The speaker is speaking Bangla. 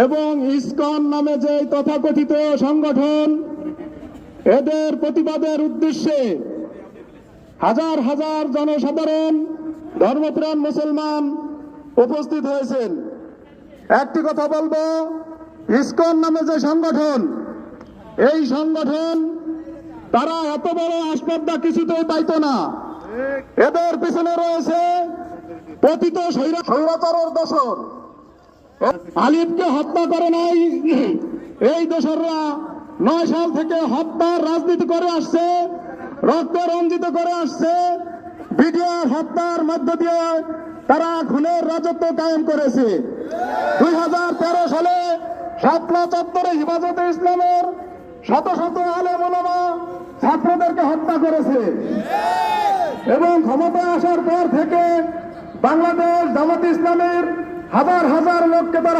এবং ইসকন নামে যে তথাকথিত সংগঠন, এদের প্রতিবাদের উদ্দেশ্যে হাজার হাজার জনসাধারণ, ধর্মপ্রাণ মুসলমান উপস্থিত হয়েছেন। একটি কথা বলবো, ইসকন নামে যে সংগঠন, এই সংগঠন তারা এত বড় আসপর্দা কিছুতেই পাইতো না। এদের পিছনে রয়েছে পতিত স্বৈরাচারের দোসর। আলিফকে হত্যা করে নাই, এই দোসররা 9 সাল থেকে হত্যার রাজনীতি করে আসছে, রক্ত রঞ্জিত করে আসছে। বিডিআর হত্যার মধ্য দিয়ে তারা খুনের রাজত্ব কায়েম করেছে। 2013 সালে শাপলা চত্বরে হেফাজতে ইসলামের শত শত আলেম ওলামা ছাত্রদেরকে হত্যা করেছে এবং ক্ষমতায় আসার পর থেকে বাংলাদেশ জামাত ইসলামের হাজার হাজার লোককে তারা